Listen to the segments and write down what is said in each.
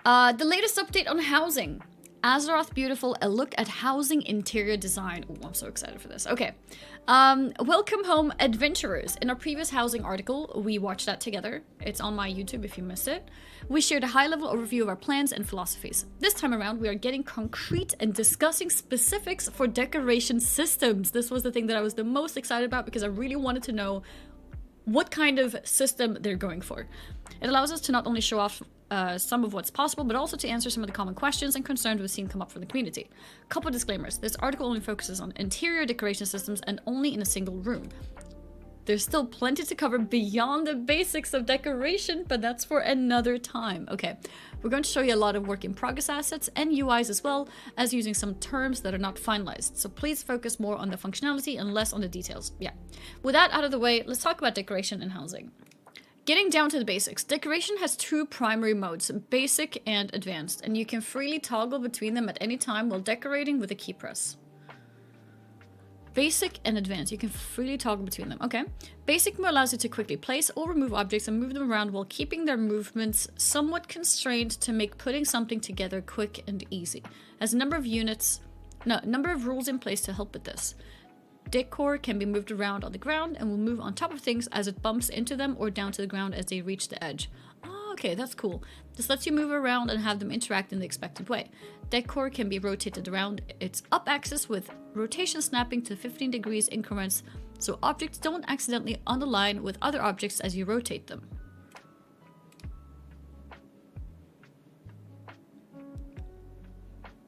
The latest update on housing. Azeroth Beautiful, a look at housing interior design. Oh, I'm so excited for this. Okay. Welcome home, adventurers. In our previous housing article, we watched that together. It's on my YouTube if you missed it. We shared a high-level overview of our plans and philosophies. This time around, we are getting concrete and discussing specifics for decoration systems. This was the thing that I was the most excited about because I really wanted to know what kind of system they're going for. It allows us to not only show off some of what's possible, but also to answer some of the common questions and concerns we've seen come up from the community. Couple disclaimers. This article only focuses on interior decoration systems and only in a single room. There's still plenty to cover beyond the basics of decoration, but that's for another time. Okay, we're going to show you a lot of work in progress assets and UIs as well as using some terms that are not finalized. So please focus more on the functionality and less on the details. Yeah. With that out of the way, let's talk about decoration and housing. Getting down to the basics, decoration has two primary modes, basic and advanced, and you can freely toggle between them at any time while decorating with a key press. Basic and advanced, you can freely toggle between them. Okay. Basic mode allows you to quickly place or remove objects and move them around while keeping their movements somewhat constrained to make putting something together quick and easy. Has a number of rules in place to help with this. Decor can be moved around on the ground and will move on top of things as it bumps into them or down to the ground as they reach the edge. Oh, okay, that's cool. This lets you move around and have them interact in the expected way. Decor can be rotated around its up axis with rotation snapping to 15 degrees increments so objects don't accidentally unalign with other objects as you rotate them.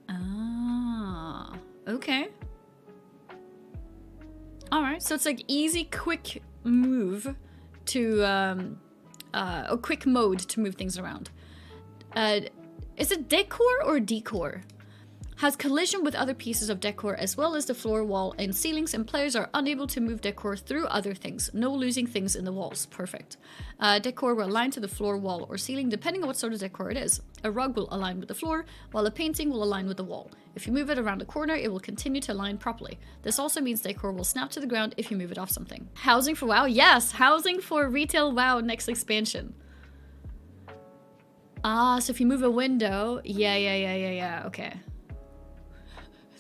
Ah, okay. Alright, so it's like easy, quick move to, a quick mode to move things around. Is it decor or decor? Has collision with other pieces of decor as well as the floor, wall, and ceilings, and players are unable to move decor through other things. No losing things in the walls. Perfect. Decor will align to the floor, wall, or ceiling depending on what sort of decor it is. A rug will align with the floor, while a painting will align with the wall. If you move it around a corner, it will continue to align properly. This also means decor will snap to the ground if you move it off something. Housing for WoW? Yes! Housing for retail WoW next expansion. Ah, so if you move a window... Yeah, okay.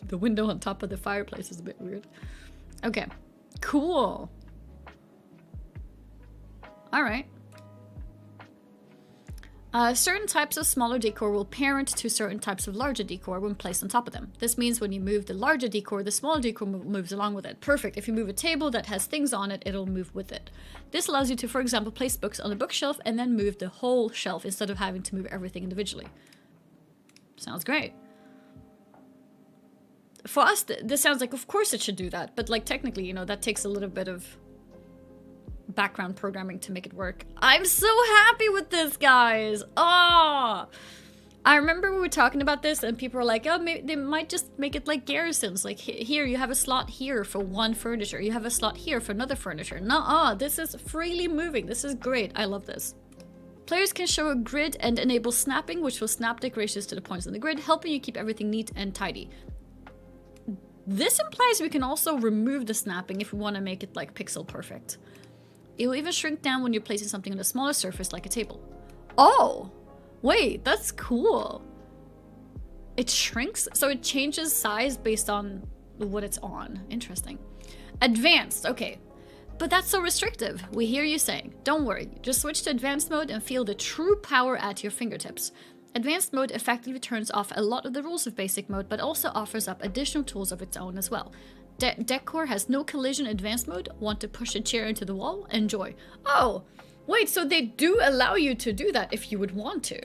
The window on top of the fireplace is a bit weird. Okay, cool. Alright. Certain types of smaller decor will parent to certain types of larger decor when placed on top of them. This means when you move the larger decor, the smaller decor moves along with it. Perfect. If you move a table that has things on it, it'll move with it. This allows you to, for example, place books on a bookshelf and then move the whole shelf instead of having to move everything individually. Sounds great. For us, this sounds like, of course it should do that, but like technically, you know, that takes a little bit of background programming to make it work. I'm so happy with this, guys! Oh! I remember we were talking about this and people were like, oh, maybe they might just make it like garrisons. Like, here, you have a slot here for one furniture. You have a slot here for another furniture. Nuh-uh, this is freely moving. This is great. I love this. Players can show a grid and enable snapping, which will snap decorations to the points on the grid, helping you keep everything neat and tidy. This implies we can also remove the snapping if we want to make it like pixel perfect. It will even shrink down when you're placing something on a smaller surface like a table. Oh! Wait, that's cool. It shrinks? So it changes size based on what it's on. Interesting. Advanced, okay. But that's so restrictive. We hear you saying. Don't worry, just switch to advanced mode and feel the true power at your fingertips. Advanced mode effectively turns off a lot of the rules of basic mode, but also offers up additional tools of its own as well. Decor has no collision advanced mode. Want to push a chair into the wall? Enjoy. Oh, wait, so they do allow you to do that if you would want to.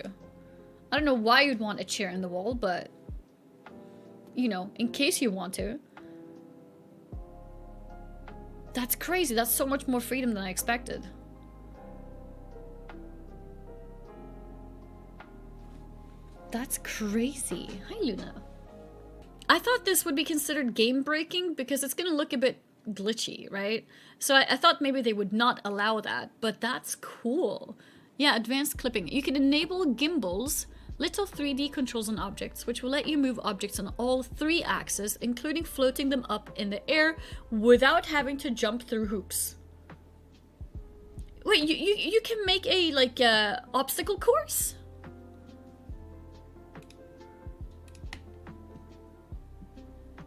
I don't know why you'd want a chair in the wall, but, you know, in case you want to. That's crazy. That's so much more freedom than I expected. That's crazy. Hi, Luna. I thought this would be considered game breaking because it's gonna look a bit glitchy, right? So I thought maybe they would not allow that, but that's cool. Yeah, advanced clipping. You can enable gimbals, little 3D controls on objects, which will let you move objects on all three axes, including floating them up in the air without having to jump through hoops. Wait, you can make a, like, obstacle course?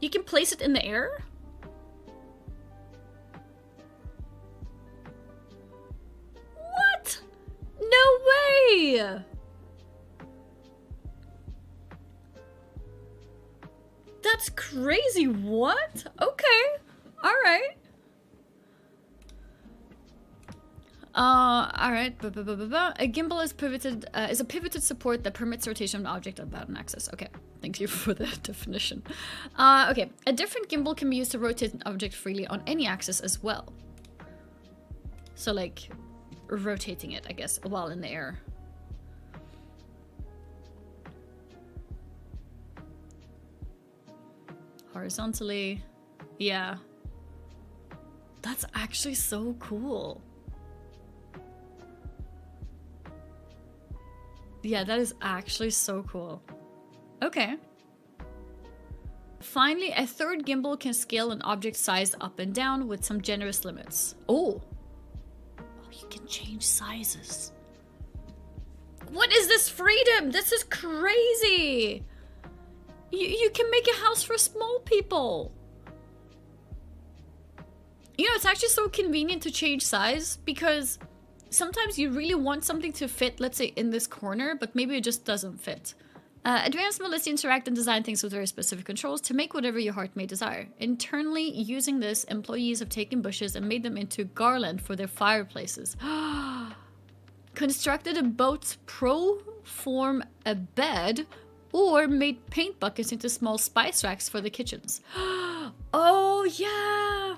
You can place it in the air? What? No way! That's crazy. What? Okay. All right. All right. A gimbal is a pivoted support that permits rotation of an object about an axis. Okay. Thank you for the definition. Okay. A different gimbal can be used to rotate an object freely on any axis as well. So like rotating it, I guess, while in the air. Horizontally. Yeah. That's actually so cool. Yeah, that is actually so cool. Okay. Finally, a third gimbal can scale an object size up and down with some generous limits. Oh, you can change sizes. What is this freedom? This is crazy. You can make a house for small people. You know, it's actually so convenient to change size because sometimes you really want something to fit, let's say, in this corner, but maybe it just doesn't fit. Advanced mode lets you interact and design things with very specific controls to make whatever your heart may desire. Internally, using this, employees have taken bushes and made them into garland for their fireplaces. Constructed a boat's form a bed, or made paint buckets into small spice racks for the kitchens. Oh, yeah!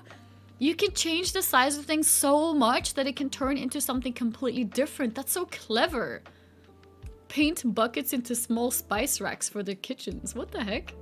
You can change the size of things so much that it can turn into something completely different. That's so clever. Paint buckets into small spice racks for the kitchens. What the heck?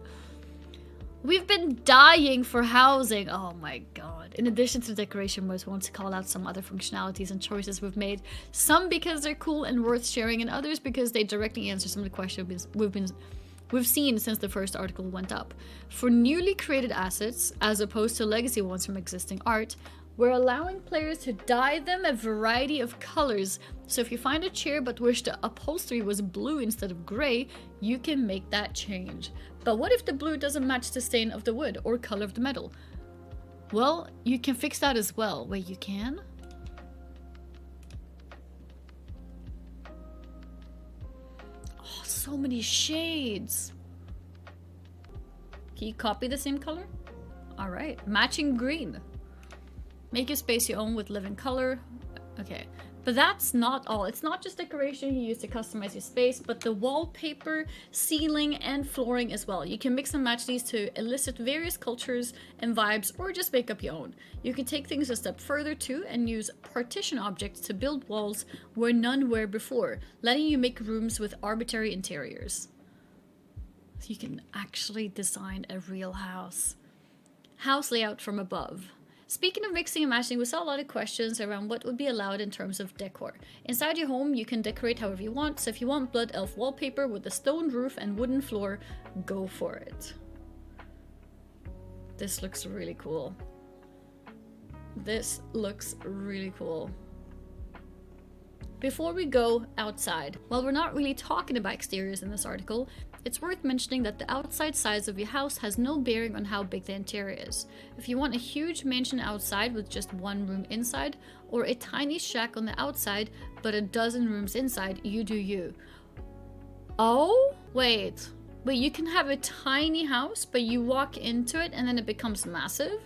We've been dying for housing. Oh my god. In addition to decoration modes, we want to call out some other functionalities and choices we've made. Some because they're cool and worth sharing, and others because they directly answer some of the questions we've seen since the first article went up. For newly created assets, as opposed to legacy ones from existing art, we're allowing players to dye them a variety of colors. So if you find a chair but wish the upholstery was blue instead of gray, you can make that change. But what if the blue doesn't match the stain of the wood or color of the metal? Well, you can fix that as well. Wait, you can? Oh, so many shades. Can you copy the same color? All right, matching green. Make your space your own with living color. Okay, but that's not all. It's not just decoration you use to customize your space, but the wallpaper, ceiling, and flooring as well. You can mix and match these to elicit various cultures and vibes, or just make up your own. You can take things a step further too and use partition objects to build walls where none were before, letting you make rooms with arbitrary interiors. So you can actually design a real house. House layout from above. Speaking of mixing and matching, we saw a lot of questions around what would be allowed in terms of decor. Inside your home, you can decorate however you want, so if you want Blood Elf wallpaper with a stone roof and wooden floor, go for it. This looks really cool. This looks really cool. Before we go outside, while we're not really talking about exteriors in this article, it's worth mentioning that the outside size of your house has no bearing on how big the interior is. If you want a huge mansion outside with just one room inside, or a tiny shack on the outside but a dozen rooms inside, you do you. Oh? Wait, you can have a tiny house but you walk into it and then it becomes massive?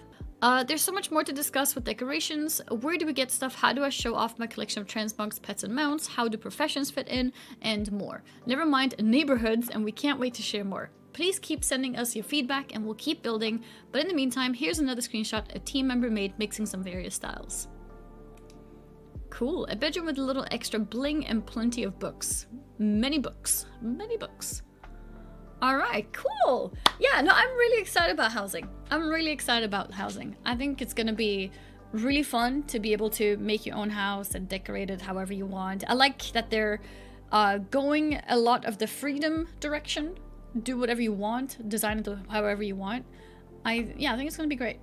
There's so much more to discuss with decorations. Where do we get stuff? How do I show off my collection of transmogs, pets, and mounts? How do professions fit in? And more. Never mind neighborhoods, and we can't wait to share more. Please keep sending us your feedback and we'll keep building. But in the meantime, here's another screenshot a team member made mixing some various styles. Cool. A bedroom with a little extra bling and plenty of books. Many books. Many books. Alright, cool! Yeah, no, I'm really excited about housing. I'm really excited about housing. I think it's gonna be really fun to be able to make your own house and decorate it however you want. I like that they're going a lot of the freedom direction. Do whatever you want, design it however you want. I think it's gonna be great.